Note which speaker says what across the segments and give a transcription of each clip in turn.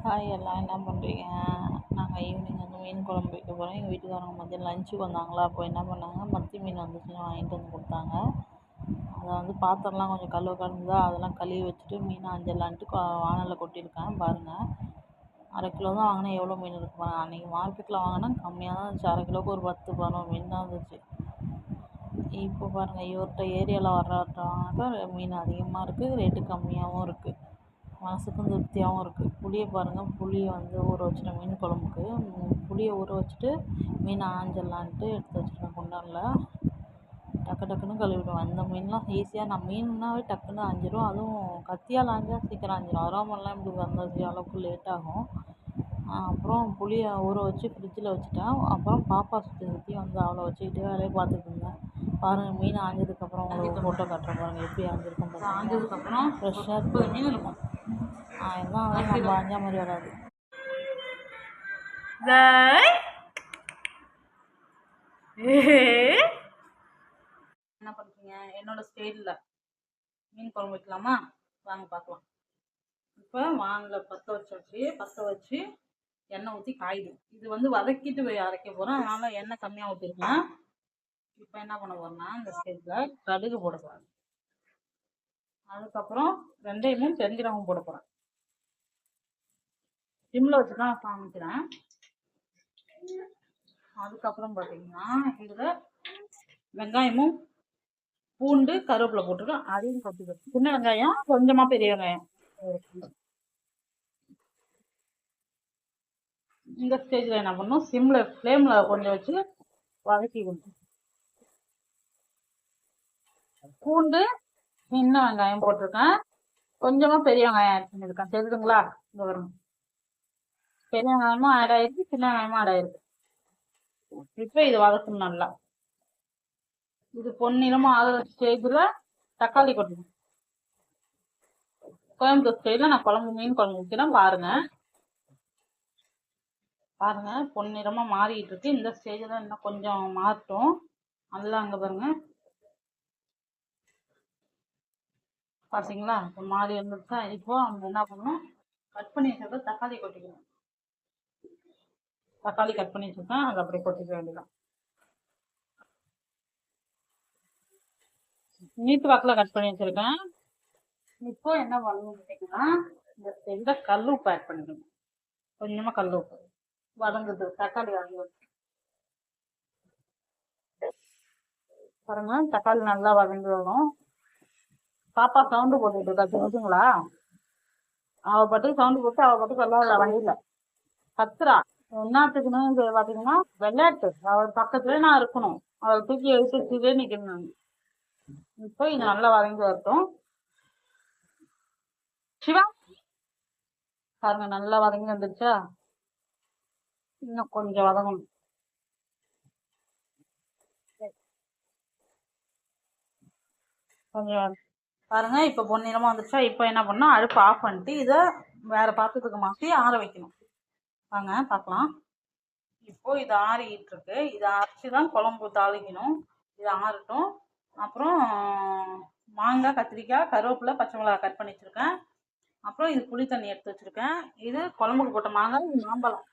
Speaker 1: Hi எல்லாம் என்ன பண்ணுறீங்க? நாங்கள் ஈவினிங் வந்து மீன் குழம்பு வைக்க போகிறோம். எங்கள் வீட்டுக்காரங்க மதியம் லஞ்சுக்கு வந்தாங்களா, அப்போ என்ன பண்ணாங்க, மத்தி மீன் வந்துச்சுன்னு வாங்கிட்டு வந்து கொடுத்தாங்க. அதை வந்து பாத்திரம்லாம் கொஞ்சம் கழுவுதா, அதெல்லாம் கழுவி வச்சுட்டு மீனை அஞ்சிடலான்ட்டு வானலில் கொட்டியிருக்கேன் பாருங்கள். அரை கிலோ தான் வாங்கினேன். எவ்வளோ மீன் இருக்கு பாருங்கள். அன்றைக்கி மார்க்கெட்டில் வாங்கினா கம்மியாக தான் இருந்துச்சு. அரை கிலோவுக்கு ஒரு 10-11 மீன் தான் இருந்துச்சு. இப்போ பாருங்கள், இவர்கிட்ட ஏரியாவில் வர்றவங்க மீன் அதிகமாக இருக்குது, ரேட்டு கம்மியாகவும் இருக்குது. மனசுக்கும் திருப்தியாகவும் இருக்குது. புளியை பாருங்கள், புளியை வந்து ஊற வச்சுட்டேன் மீன் குழம்புக்கு. புளியை ஊற வச்சுட்டு மீன் ஆஞ்சிடலான்ட்டு எடுத்து வச்சுருக்கேன் குண்டானில். டக்குன்னு கழுவிடுவேன். அந்த மீன்லாம் ஈஸியாக, நான் மீன்னாவே டக்குன்னு ஆஞ்சிடும். அதுவும் கத்தியால் ஆஞ்சால் சீக்கிரம் ஆஞ்சிடும். அரோமெல்லாம் இப்படி வந்த அளவுக்கு லேட் ஆகும். அப்புறம் புளியை ஊற வச்சு ஃப்ரிட்ஜில் வச்சுட்டேன். அப்புறம் பாப்பா சுற்றி வந்து அவளை வச்சுக்கிட்டே வேலையை பார்த்துட்டு இருந்தேன். பாருங்கள், மீன் ஆஞ்சதுக்கப்புறம் உங்களுக்கு ஃபோட்டோ காட்டுறேன் பாருங்கள், எப்படி ஆஞ்சிருக்கும். ஆஞ்சதுக்கப்புறம் ஃப்ரெஷ்ஷாக மீன் இருக்கும். எல்லாம் நம்ம ஆஞ்சா மாதிரி வராது. என்ன பண்ணுறீங்க? என்னோட ஸ்டைலில் மீன் குழம்பு வைக்கலாமா? வாங்க பார்க்கலாம். இப்போ வாங்கல பற்ற வச்சு எண்ணெய் ஊற்றி காயுது. இது வந்து வதக்கிட்டு அரைக்க போகிறோம், அதனால் எண்ணெய் கம்மியாக ஊற்றிருக்கேன். இப்போ என்ன பண்ண போகிறேன்னா, இந்த ஸ்டேஜில் கடுகு போட போகிறேன். அதுக்கப்புறம் வெந்தயமும் பெருஞ்சீரகமும் போட போகிறேன். சிம்மில் வச்சு தான் காமிக்கிறேன். அதுக்கப்புறம் பார்த்தீங்கன்னா இதில் வெங்காயமும் பூண்டு கருவேப்பிலை போட்டுருக்கோம். அதையும் கொட்டிக்கிறோம். சின்ன வெங்காயம் கொஞ்சமாக, பெரிய வெங்காயம். இந்த ஸ்டேஜில் என்ன பண்ணணும், ஃப்ளேமில் கொஞ்சம் வச்சு வதக்கி கொடுக்கும். பூண்டு சின்ன வெங்காயம் போட்டிருக்கேன், கொஞ்சமாக பெரிய வெங்காயம் ஆட் பண்ணியிருக்கேன். தெரியுதுங்களா? இந்த வரும் பெரிய வெங்காயமும் ஆட் ஆயிருக்கு, சின்ன வெங்காயமும் ஆட் ஆயிருக்கு. இப்போ இது வதக்கணும் நல்லா. இது பொன்னிறமாக ஆகிற ஸ்டேஜில் தக்காளி கொட்டணும். கோயம்புத்தூர் ஸ்டைலில் நான் மீன் குழம்பு வைக்கிறேன் பாருங்க பொன்னிறமாக மாறிட்டு இருக்கு. இந்த ஸ்டேஜில் இன்னும் கொஞ்சம் மாறட்டும். நல்லா அங்கே பாருங்க, பார்த்தீங்களா? இப்போ மாறி இருந்துச்சா? இப்போ நம்ம என்ன பண்ணணும், கட் பண்ணி வச்சிருக்க தக்காளி கொட்டிக்கணும். தக்காளி கட் பண்ணி வச்சுருக்கேன், அதை அப்படியே கொட்டிக்க வேண்டியதான். நீட்டு வாக்கில் கட் பண்ணி வச்சுருக்கேன். இப்போ என்ன பண்ணணும் பார்த்தீங்கன்னா, இந்த ஸ்டேஜில் கல் உப்பு ஆட் பண்ணிக்கணும். கொஞ்சமாக கல் உப்பு வதங்குது, தக்காளி வதங்குது பாருங்க. தக்காளி நல்லா வதங்கி வரும். பாப்பா சவுண்டு போட்டுட்டு இருக்கா, தெரிஞ்சுங்களா? அவள் பாட்டுக்கு சவுண்டு போட்டு அவள் பாட்டுக்கு எல்லாம் வண்டியில் கத்துறா. என்னத்துக்குன்னு பார்த்தீங்கன்னா, விளையாட்டு. அவள் பக்கத்துல நான் இருக்கணும், அவள் தூக்கி எடுத்துட்டே நிற்கணும் நான். இப்போ இது நல்லா வதங்கி வரட்டும். சிவா பாருங்க, நல்லா வதங்கி வந்துருச்சா? இன்னும் கொஞ்சம் வதங்கணும். கொஞ்சம் பாருங்க, இப்போ பொன்னிறமாக வந்துருச்சா? இப்போ என்ன பண்ணால் அடுப்பு ஆஃப் பண்ணிட்டு இதை வேறு பாத்திரத்துக்கு மாற்றி ஆற வைக்கணும். வாங்க பார்க்கலாம். இப்போ இது ஆறிக்கிட்டு இருக்கு. இதை அரைச்சி தான் குழம்பு தாளிக்கணும். இது ஆறட்டும். அப்புறம் மாங்காய், கத்திரிக்காய், கருவேப்பிலை, பச்சை மிளகாய் கட் பண்ணி வச்சுருக்கேன். அப்புறம் இது புளி தண்ணி எடுத்து வச்சுருக்கேன். இது குழம்புக்கு போட்ட மாங்காய், இது மாம்பழம்.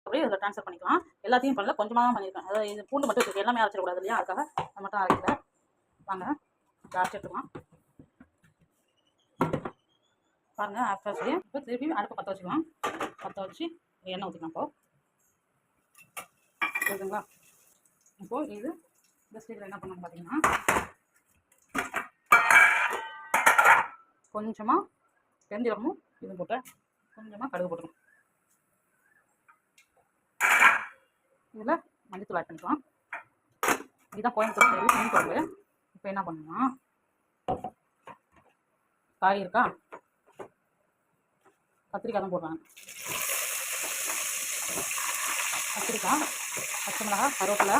Speaker 1: அப்படியே இதில் ட்ரான்ஸ்ஃபர் பண்ணிக்கலாம். எல்லாத்தையும் பண்ணல, கொஞ்சமாக தான் பண்ணியிருக்கேன். அதாவது இது பூண்டு மட்டும் வச்சுருக்கேன், எல்லாமே அரைச்சிடக்கூடாது இல்லையா, அதுக்காக அதை மட்டும் அரைக்கல. வாங்க அரைச்சி எடுத்துக்கலாம். பாருங்கள் அரைச்சி. இப்போ திருப்பி அடுப்பை பற்ற வச்சுக்கலாம். பற்ற வச்சு எண்ணெய் ஊற்றிக்கலாம். இப்போ புரியுதுங்களா? இப்போது இது இந்த ஸ்டேஜில் என்ன பண்ணணும் பார்த்தீங்கன்னா, கொஞ்சமாக பெருஞ்சீரகமும் இது போட்டு கொஞ்சமாக கடுகு போட்டுக்கணும். இதில் மஞ்சத்தூள் ஆட் பண்ணிக்கலாம். இதுதான் கோயம்புத்தூர் ஸ்டைல் மீன் குழம்பு. இப்போ என்ன பண்ணணும்னா, காய் இருக்கா, கத்திரிக்காய் தான் போடுறாங்க. கத்திரிக்காய், பச்சை மிளகாய், கருவேப்பிலை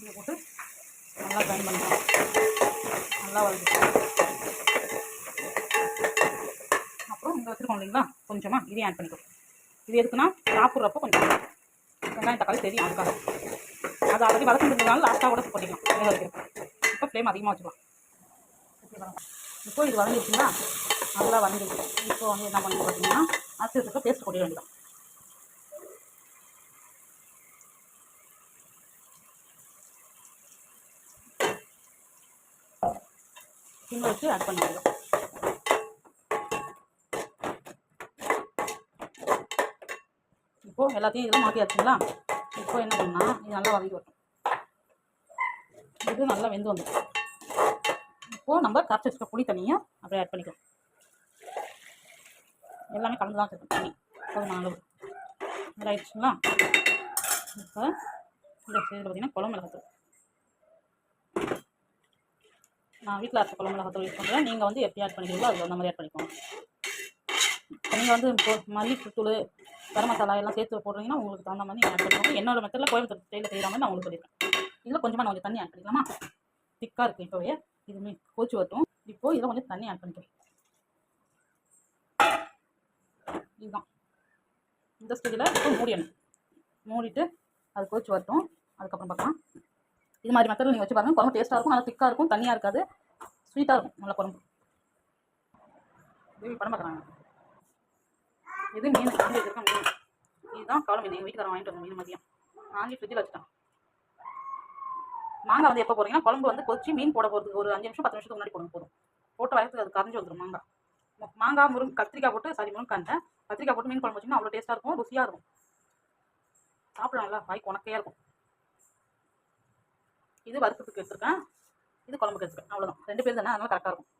Speaker 1: இதை போட்டு நல்லா கிரைண்ட் பண்ணிக்கலாம். நல்லா வதக்கிட்டு அப்புறம் இங்கே வச்சுருக்கோம் இல்லைங்களா, கொஞ்சமாக இதையும் ஆட் பண்ணிக்கலாம். இது எதுக்குன்னா சாப்பிட்றப்போ கொஞ்சம் வெங்காயம் தக்காளி தெரியும், அதுக்காக. அதை ஆல்ரெடி வதக்கிட்டு இருந்ததுனால லாஸ்ட்டாக கூட போட்டிக்கலாம். வேக வைக்கிறேன். இப்போ ஃப்ளேம் அதிகமாக வச்சுக்கலாம்.
Speaker 2: இப்போ இது வதங்கிடுச்சுங்களா, நல்லா வதங்கிடுச்சு. இப்போ வந்து என்ன பண்ணி பார்த்தீங்கன்னா அரைச்சி வச்சுருக்க பேஸ்ட் கொட்டிட வேண்டியதான். சிம்மில் வச்சு ஆட் பண்ணிக்கலாம். இப்போது எல்லாத்தையும் இதில் மாற்றியாச்சுங்களா. இப்போ என்ன பண்ணால் இது நல்லா வதங்கி வரட்டும். இது நல்லா வெந்து வந்துடும். இப்போது நம்ம கரைச்சி வச்சுக்க புளி தண்ணியை அப்படியே ஆட் பண்ணிக்கலாம். எல்லாமே கலந்து தான் வச்சுருக்கோம் தண்ணி போதுமான அளவு. நல்லா ஆயிடுச்சுங்களா. இப்போ இந்த ஸ்டேஜில் பார்த்தீங்கன்னா குழம்பு மிளகாத்தூள், நான் வீட்டில் அரைச்ச குழம்பு மிளகாத்தூள் யூஸ் பண்ணுறேன். நீங்கள் வந்து எப்படி ஆட் பண்ணிக்கிறீங்களோ அதுக்கு அந்த மாதிரி ஆட் பண்ணிக்கோங்க. நீங்கள் வந்து இப்போ மல்லித்தூள், கரம் மசாலா எல்லாம் சேர்த்து போடுறீங்கன்னா உங்களுக்கு தகுந்த மாதிரி நீங்கள் ஆட் பண்ணிக்கோங்க. என்னோட மெத்தடில் கோயம்புத்தூர் ஸ்டைலில் செய்கிற மாதிரி நான் உங்களுக்கு சொல்லியிருக்கேன். இதில் கொஞ்சமாக நான் கொஞ்சம் தண்ணி ஆட் பண்ணிக்கலாமா. திக்காக இருக்குது இப்போவே, இதுவுமே கோச்சு வரட்டும். இப்போது இதில் கொஞ்சம் தண்ணி ஆட் பண்ணிக்கிறேன். இதுதான் இந்த ஸ்டேஜில் இப்போ மூடிடணும். மூடிட்டு அது கோச்சு வரட்டும், அதுக்கப்புறம் பார்க்கலாம். இது மாதிரி மெத்தடில் நீங்கள் வச்சு பாருங்கள். குழம்பு டேஸ்ட்டாக இருக்கும், நல்லா திக்காக இருக்கும், தண்ணியாக இருக்காது, ஸ்வீட்டாக இருக்கும் நல்ல குழம்பு. இது படம் பார்க்குறாங்க. இது மீன் வாங்கி வச்சுருக்கேன். மீன் இதுதான் காலம் மீன். எங்கள் வீட்டுக்காரன் வாங்கிட்டு வந்த மீன் மதியம் வாங்கி ஃப்ரிட்ஜில் வச்சுட்டான். மாங்காய் வந்து எப்போ போடுறீங்கன்னா குழம்பு வந்து கொச்சி மீன் போட போகிறதுக்கு ஒரு 5 நிமிஷம் 10 நிமிஷத்துக்கு முன்னாடி போடும். போதும் போட்டு வயசுக்கு அது கரைஞ்சி வந்துடும். மாங்காய் கத்திரிக்காய் போட்டு முருங்காய் கத்திரிக்காய் போட்டு மீன் குழம்பு வச்சிங்கன்னா அவ்வளோ டேஸ்ட்டாக இருக்கும், ருசியாக இருக்கும், சாப்பிடலாம்ல, வாய்க்கு உனக்கையாக இருக்கும். இது வறுக்கிறதுக்கு எடுத்துருக்கேன், இது குழம்புக்கு எடுத்துருக்கேன். அவ்வளோதான், 2 பேர் தானே, அதனால கரெக்டாக இருக்கும்.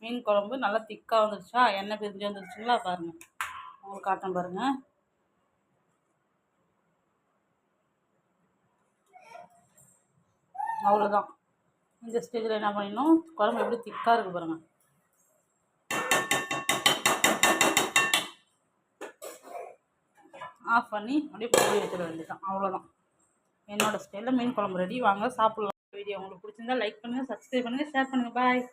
Speaker 2: மீன் குழம்பு நல்லா திக்காக வந்துருச்சா, எண்ணெய் பிரிஞ்சு வந்துருச்சுங்களா பாருங்கள். உங்களுக்கு காட்டுறேன் பாருங்கள். அவ்வளோதான். இந்த ஸ்டேஜில் என்ன பண்ணிடணும், குழம்பு எப்படி திக்காக இருக்குது பாருங்கள். ஆஃப் பண்ணி அப்படியே போய் வச்சிட வேண்டியதான். அவ்வளோதான், என்னோடய ஸ்டைலில் மீன் குழம்பு ரெடி. வாங்க சாப்பிட்லாம். வீடியோ உங்களுக்கு பிடிச்சிருந்தா லைக் பண்ணுங்கள், சப்ஸ்கிரைப் பண்ணுங்கள், ஷேர் பண்ணுங்கள். பாய்.